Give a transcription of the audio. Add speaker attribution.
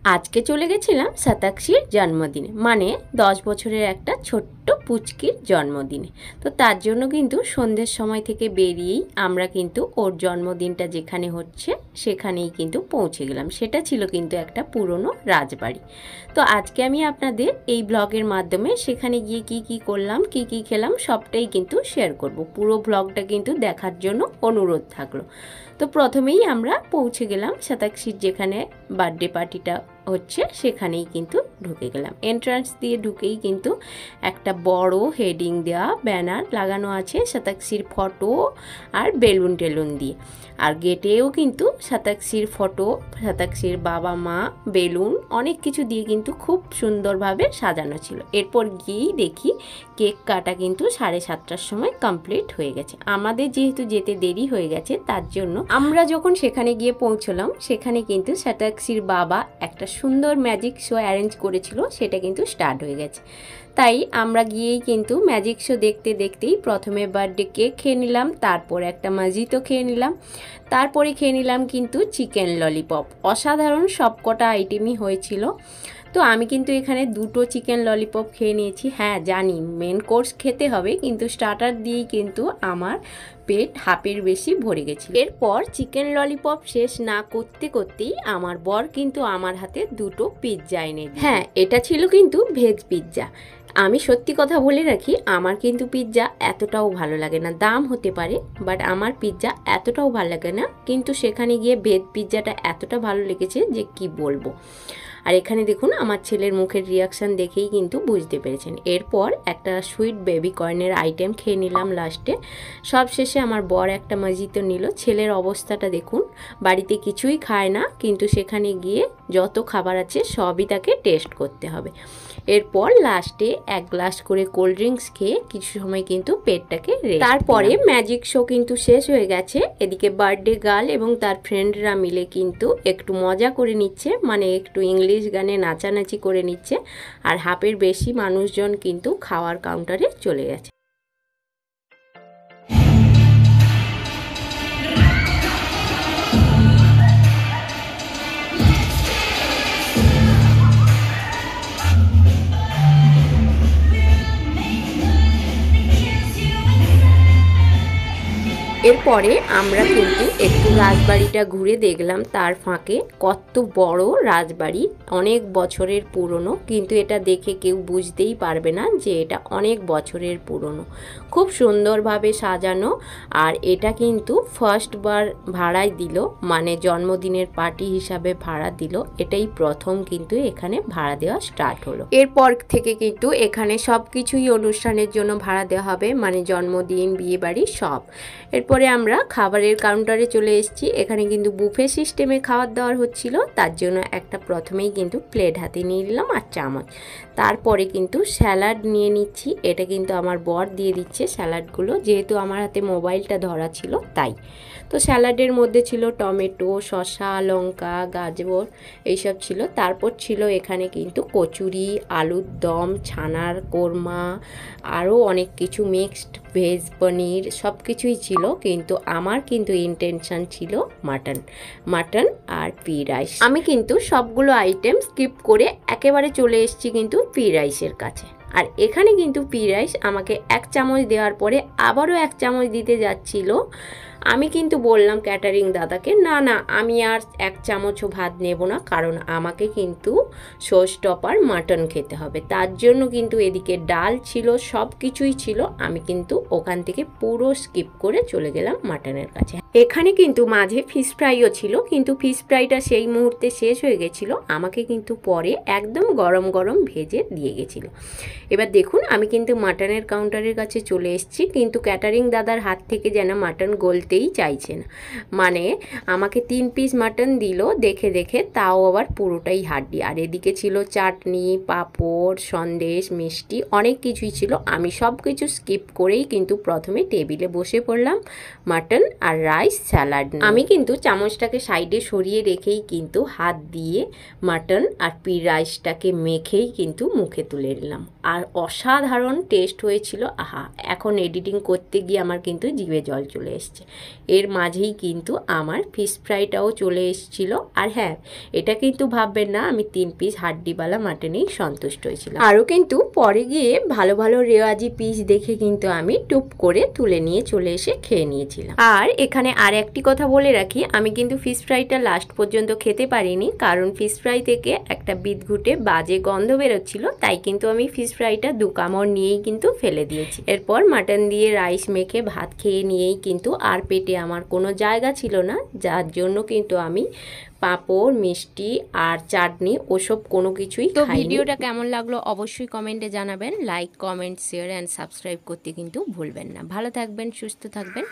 Speaker 1: আজকে চলে গেছিলাম শতাক্ষীর জন্মদিনে, মানে 10 বছরের একটা ছোট্ট পুচকির জন্মদিনে। তো তার জন্য কিন্তু সন্ধ্যের সময় থেকে বেরিয়েই আমরা কিন্তু ওর জন্মদিনটা যেখানে হচ্ছে সেখানেই কিন্তু পৌঁছে গেলাম। সেটা ছিল কিন্তু একটা পুরনো রাজবাড়ি। তো আজকে আমি আপনাদের এই ব্লগের মাধ্যমে সেখানে গিয়ে কি করলাম, কি খেলাম সবটাই কিন্তু শেয়ার করব। পুরো ব্লগটা কিন্তু দেখার জন্য অনুরোধ থাকলো। তো প্রথমেই আমরা পৌঁছে গেলাম শতাক্ষীর যেখানে বার্থডে পার্টিটা হচ্ছে সেখানেই কিন্তু ঢুকে গেলাম। এন্ট্রান্স দিয়ে ঢুকেই কিন্তু একটা বড় হেডিং দেওয়া ব্যানার লাগানো আছে শতাক্ষীর ফটো আর বেলুন টেলুন দিয়ে। আর গেটেও কিন্তু শতাক্ষীর ফটো, শতাক্ষীর বাবা মা, বেলুন অনেক কিছু দিয়ে কিন্তু খুব সুন্দরভাবে সাজানো ছিল। এরপর গিয়েই দেখি কেক কাটা কিন্তু 7:30টার সময় কমপ্লিট হয়ে গেছে। আমাদের যেহেতু যেতে দেরি হয়ে গেছে তার জন্য আমরা যখন সেখানে গিয়ে পৌঁছলাম সেখানে কিন্তু শতাক্ষীর বাবা একটা সুন্দর ম্যাজিক শো অ্যারেঞ্জ করেছিল, সেটা কিন্তু স্টার্ট হয়ে গেছে। তাই আমরা গিয়েই কিন্তু ম্যাজিক শো দেখতে দেখতেই প্রথমে বার্থডে কেক খেয়ে নিলাম, তারপর একটা মাজিতো খেয়ে নিলাম, তারপরে খেয়ে নিলাম কিন্তু চিকেন ললিপপ। অসাধারণ সবকটা আইটেমই হয়েছিল। তো আমি কিন্তু এখানে 2টো চিকেন ললিপপ খেয়ে নিয়েছি। হ্যাঁ জানি মেন কোর্স খেতে হবে, কিন্তু স্টার্টার দিয়েই কিন্তু আমার পেট হাফের বেশি ভরে গেছিল। এরপর চিকেন ললিপপ শেষ না করতে করতেই আমার বর কিন্তু আমার হাতে 2টো পিৎজা এনে দিল। হ্যাঁ এটা ছিল কিন্তু ভেজ পিৎজা। আমি সত্যি কথা বলে রাখি, আমার কিন্তু পিৎজা এতটাও ভালো লাগে না। দাম হতে পারে বাট আমার পিৎজা এতটাও ভালো লাগে না, কিন্তু সেখানে গিয়ে ভেজ পিৎজাটা এতটা ভালো লেগেছে যে কি বলবো। আর এখানে দেখুন আমার ছেলের মুখের রিয়াকশান দেখেই কিন্তু বুঝতে পেরেছেন। এরপর একটা সুইট বেবি কর্নের আইটেম খেয়ে নিলাম লাস্টে। সব শেষে আমার বর একটা মাজিতো নিল। ছেলের অবস্থাটা দেখুন, বাড়িতে কিছুই খায় না, কিন্তু সেখানে গিয়ে যত খাবার আছে সবই তাকে টেস্ট করতে হবে। এরপর লাস্টে 1 গ্লাস করে কোল্ড ড্রিঙ্কস খেয়ে কিছু সময় কিন্তু পেটটাকে তারপরে ম্যাজিক শো কিন্তু শেষ হয়ে গেছে। এদিকে বার্থডে গার্ল এবং তার ফ্রেন্ডরা মিলে কিন্তু একটু মজা করে নিচ্ছে, মানে একটু ইংলিশ গানে নাচানাচি করে নিচ্ছে। আর হাফের বেশি মানুষজন কিন্তু খাওয়ার কাউন্টারে চলে গেছে। এরপরে আমরা কিন্তু একটু রাজবাড়িটা ঘুরে দেখলাম। তার ফাঁকে কত বড় রাজবাড়ি, অনেক বছরের পুরনো, কিন্তু এটা দেখে কেউ বুঝতেই পারবে না যে এটা অনেক বছরের পুরনো। খুব সুন্দরভাবে সাজানো। আর এটা কিন্তু ফার্স্টবার ভাড়ায় দিল, মানে জন্মদিনের পার্টি হিসাবে ভাড়া দিল। এটাই প্রথম কিন্তু এখানে ভাড়া দেওয়া স্টার্ট হলো। এরপর থেকে কিন্তু এখানে সব কিছুই অনুষ্ঠানের জন্য ভাড়া দেওয়া হবে, মানে জন্মদিন, বিয়েবাড়ি সব। এরপরে আমরা খাবারের কাউন্টারে চলে এসেছি। এখানে কিন্তু বুফে সিস্টেমে খাবার দাওয়ার হচ্ছিল, তার জন্য একটা প্রথমেই কিন্তু প্লেট হাতে নিয়ে নিলাম আর চামচ। তারপরে কিন্তু স্যালাড নিয়ে নিচ্ছি। এটা কিন্তু আমার বর দিয়ে দিচ্ছে স্যালাডগুলো, যেহেতু আমার হাতে মোবাইলটা ধরা ছিল তাই। তো স্যালাডের মধ্যে ছিল টমেটো, শসা, লঙ্কা, গাজর এইসব ছিল। তারপর ছিল এখানে কিন্তু কচুরি, আলুর দম, ছানার কোরমা, আরও অনেক কিছু, মিক্সড ভেজ, পনির সব কিছুই ছিল। কিন্তু আমার কিন্তু ইন্টেনশন ছিল মাটন আর ফ্রি রাইস। আমি কিন্তু সবগুলো আইটেম স্কিপ করে একেবারে চলে এসেছি কিন্তু ফ্রি রাইসের কাছে। আর এখানে কিন্তু ফ্রি রাইস আমাকে 1 চামচ দেওয়ার পরে আবারও 1 চামচ দিতে যাচ্ছিল। আমি কিন্তু বললাম ক্যাটারিং দাদাকে, না আমি আর 1 চামচও ভাত নেব না, কারণ আমাকে কিন্তু শো স্টপার মাটন খেতে হবে। তার জন্য কিন্তু এদিকে ডাল ছিল, সব কিছুই ছিল। আমি কিন্তু ওখান থেকে পুরো স্কিপ করে চলে গেলাম মাটনের কাছে। এখানে কিন্তু মাঝে ফিশ ফ্রাইও ছিল, কিন্তু ফিশ ফ্রাইটা সেই মুহূর্তে শেষ হয়ে গেছিল। আমাকে কিন্তু পরে একদম গরম গরম ভেজে দিয়ে গেছিলো। এবার দেখুন আমি কিন্তু মাটনের কাউন্টারের কাছে চলে এসেছি, কিন্তু ক্যাটারিং দাদার হাত থেকে যেন মাটন গলতেই চাইছে না। মানে আমাকে 3 পিস মাটন দিল দেখে, তাও আবার পুরোটাই হাড্ডি। আর এদিকে ছিল চাটনি, পাঁপড়, সন্দেশ, মিষ্টি, অনেক কিছুই ছিল। আমি সব কিছু স্কিপ করেই কিন্তু প্রথমে টেবিলে বসে পড়লাম মাটন আর রাইস স্যালাড। আমি কিন্তু চামচটাকে সাইডে সরিয়ে রেখেই কিন্তু হাত দিয়ে মাটন আর ফ্রি রাইসটাকে মেখেই কিন্তু মুখে তুলে নিলাম। আর অসাধারণ টেস্ট হয়েছিল। আহা, এখন এডিটিং করতে গিয়ে আমার কিন্তু জিভে জল চলে এসছে। এর মাঝেই কিন্তু আমার ফিশ ফ্রাইটাও চলে এসেছিল। আর হ্যাঁ, এটা কিন্তু ভাববেন না আমি 3 পিস হাড্ডিওয়ালা মাটনেই সন্তুষ্ট হয়েছিলাম। আরও কিন্তু পরে গিয়ে ভালো ভালো রেওয়াজি পিস দেখে কিন্তু আমি টুপ করে তুলে নিয়ে চলে এসে খেয়ে নিয়েছিলাম। আর এখানে আর একটি কথা বলে রাখি, আমি কিন্তু ফিশ ফ্রাইটা লাস্ট পর্যন্ত খেতে পারিনি, কারণ ফিশ ফ্রাই থেকে একটা বিদঘুটে বাজে গন্ধ বেরোচ্ছিল, তাই কিন্তু আমি ফিশ ফ্রাইটা 2 কামড় নিয়েই কিন্তু ফেলে দিয়েছি। এরপর মাটন দিয়ে রাইস মেখে ভাত খেয়ে নিয়েই কিন্তু আর পেটে আমার কোনো জায়গা ছিল না, যার জন্য কিন্তু আমি পাঁপড়, মিষ্টি আর চাটনি ওসব কোনো কিছুই খাইনি। তো ভিডিওটা কেমন লাগলো অবশ্যই কমেন্টে জানাবেন। Like, comment, share and subscribe করতে কিন্তু ভুলবেন না। ভালো থাকবেন, সুস্থ থাকবেন।